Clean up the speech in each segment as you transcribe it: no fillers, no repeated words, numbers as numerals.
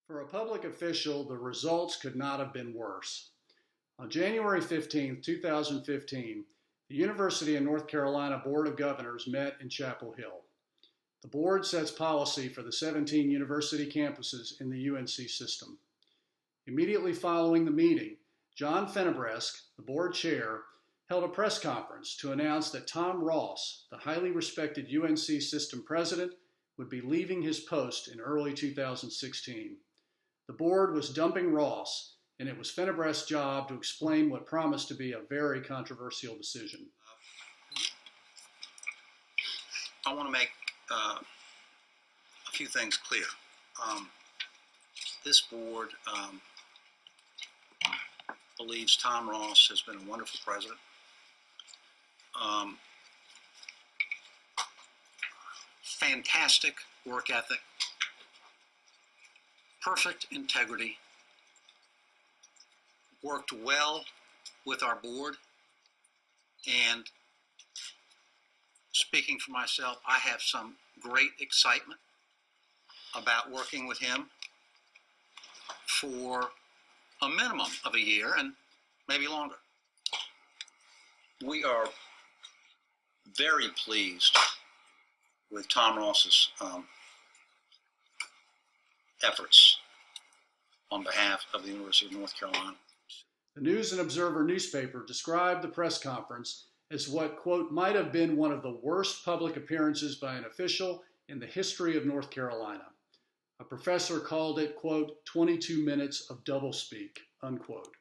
For a public official, the results could not have been worse. On January 15, 2015, the University of North Carolina Board of Governors met in Chapel Hill. The board sets policy for the 17 university campuses in the UNC system. Immediately following the meeting, John Fennebresque, the board chair, held a press conference to announce that Tom Ross, the highly respected UNC system president, would be leaving his post in early 2016. The board was dumping Ross, and it was Fennebresque's job to explain what promised to be a very controversial decision. I want to make a few things clear. This board believes Tom Ross has been a wonderful president. Fantastic work ethic, perfect integrity, worked well with our board, and speaking for myself, I have some great excitement about working with him for a minimum of a year and maybe longer. We are very pleased with Tom Ross's efforts on behalf of the University of North Carolina. The News and Observer newspaper described the press conference as what, quote, might have been one of the worst public appearances by an official in the history of North Carolina. A professor called it, quote, 22 minutes of doublespeak, unquote.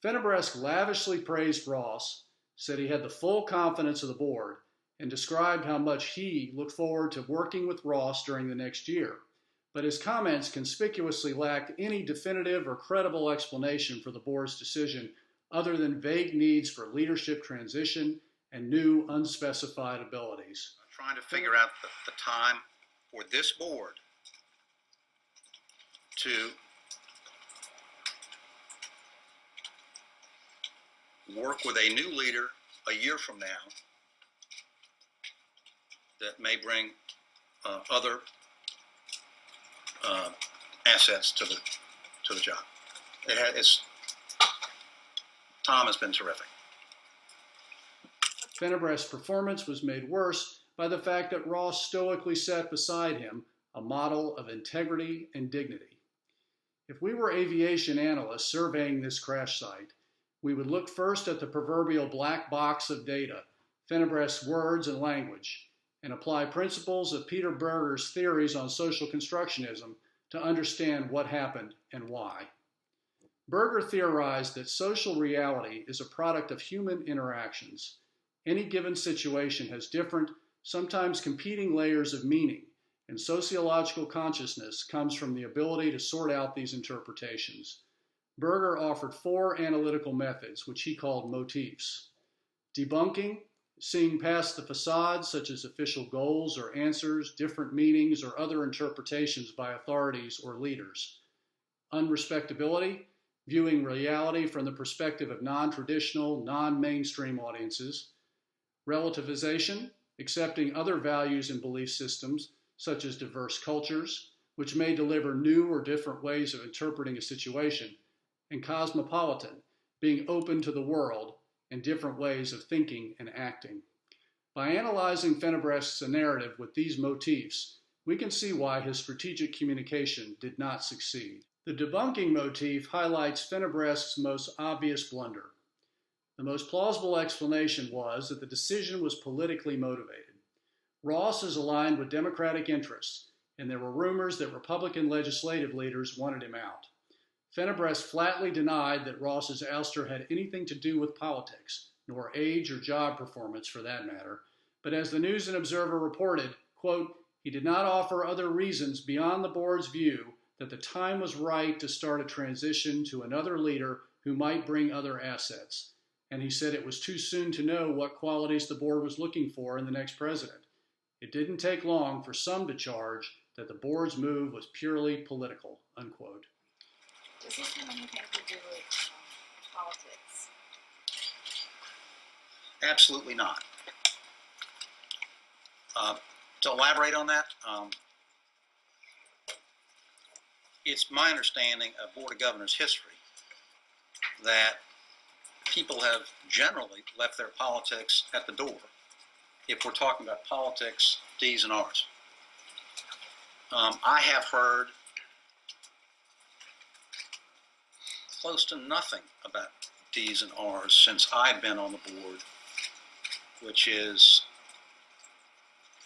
Fennebresque lavishly praised Ross, said he had the full confidence of the board, and described how much he looked forward to working with Ross during the next year. But his comments conspicuously lacked any definitive or credible explanation for the board's decision other than vague needs for leadership transition and new unspecified abilities. I'm trying to figure out the time for this board to work with a new leader a year from now that may bring other assets to the job. Tom has been terrific. Fennebresque's performance was made worse by the fact that Ross stoically sat beside him, a model of integrity and dignity. If we were aviation analysts surveying this crash site, we would look first at the proverbial black box of data, Fennebresque's words and language, and apply principles of Peter Berger's theories on social constructionism to understand what happened and why. Berger theorized that social reality is a product of human interactions. Any given situation has different, sometimes competing layers of meaning, and sociological consciousness comes from the ability to sort out these interpretations. Berger offered 4 analytical methods, which he called motifs. Debunking, seeing past the facade, such as official goals or answers, different meanings, or other interpretations by authorities or leaders. Unrespectability, viewing reality from the perspective of non-traditional, non-mainstream audiences. Relativization, accepting other values and belief systems, such as diverse cultures, which may deliver new or different ways of interpreting a situation. And cosmopolitan, being open to the world and different ways of thinking and acting. By analyzing Fennebresque's narrative with these motifs, we can see why his strategic communication did not succeed. The debunking motif highlights Fennebresque's most obvious blunder. The most plausible explanation was that the decision was politically motivated. Ross is aligned with Democratic interests, and there were rumors that Republican legislative leaders wanted him out. Fennebresque flatly denied that Ross's ouster had anything to do with politics, nor age or job performance for that matter, but as the News and Observer reported, quote, he did not offer other reasons beyond the board's view that the time was right to start a transition to another leader who might bring other assets. And he said it was too soon to know what qualities the board was looking for in the next president. It didn't take long for some to charge that the board's move was purely political, unquote. Does this have anything to do with politics? Absolutely not. To elaborate on that, it's my understanding of Board of Governors history that people have generally left their politics at the door if we're talking about politics, D's and R's. I have heard close to nothing about D's and R's since I've been on the board, which is,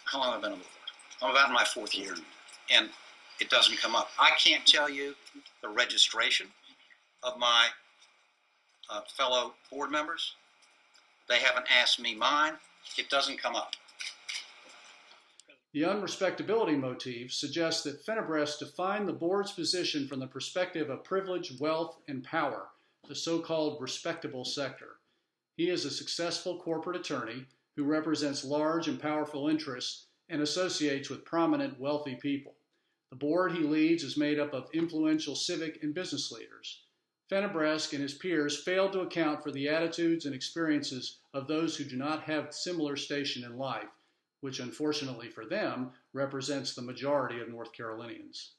how long have I been on the board? I'm about in my 4th year, and it doesn't come up. I can't tell you the registration of my fellow board members. They haven't asked me mine. It doesn't come up. The unrespectability motif suggests that Fennebress defined the board's position from the perspective of privilege, wealth, and power, the so-called respectable sector. He is a successful corporate attorney who represents large and powerful interests and associates with prominent, wealthy people. The board he leads is made up of influential civic and business leaders. Fennebress and his peers failed to account for the attitudes and experiences of those who do not have similar station in life, which unfortunately for them represents the majority of North Carolinians.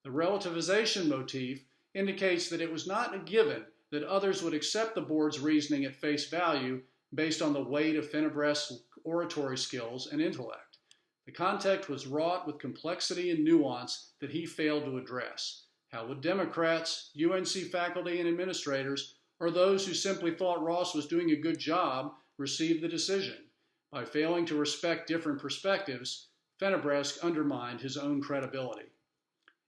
The relativization motif indicates that it was not a given that others would accept the board's reasoning at face value based on the weight of Fennebress' oratory skills and intellect. The context was wrought with complexity and nuance that he failed to address. How would Democrats, UNC faculty and administrators, or those who simply thought Ross was doing a good job receive the decision? By failing to respect different perspectives, Fennebress undermined his own credibility.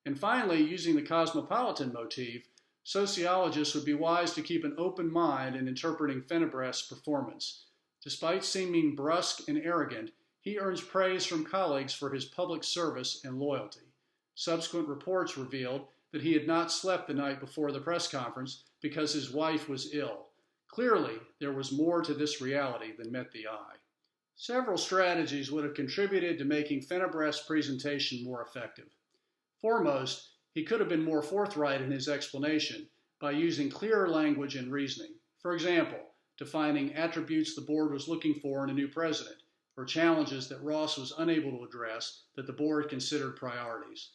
And finally, using the cosmopolitan motif, sociologists would be wise to keep an open mind in interpreting Fennebress' performance. Despite seeming brusque and arrogant, he earns praise from colleagues for his public service and loyalty. Subsequent reports revealed that he had not slept the night before the press conference because his wife was ill. Clearly, there was more to this reality than met the eye. Several strategies would have contributed to making Fennebress' presentation more effective. Foremost, he could have been more forthright in his explanation by using clearer language and reasoning. For example, defining attributes the board was looking for in a new president, or challenges that Ross was unable to address that the board considered priorities.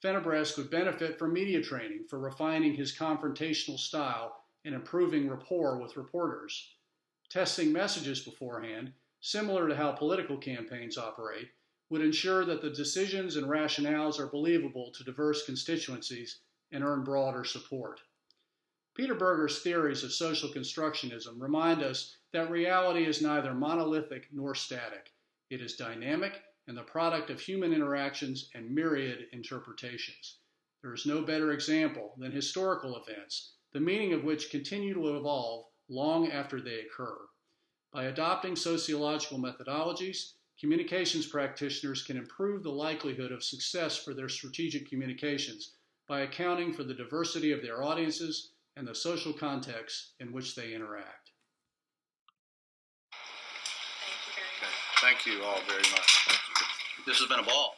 Fennebress would benefit from media training for refining his confrontational style and improving rapport with reporters. Testing messages beforehand, similar to how political campaigns operate, would ensure that the decisions and rationales are believable to diverse constituencies and earn broader support. Peter Berger's theories of social constructionism remind us that reality is neither monolithic nor static. It is dynamic and the product of human interactions and myriad interpretations. There is no better example than historical events, the meaning of which continue to evolve long after they occur. By adopting sociological methodologies, communications practitioners can improve the likelihood of success for their strategic communications by accounting for the diversity of their audiences and the social contexts in which they interact. Thank you very much. Thank you all very much. This has been a ball.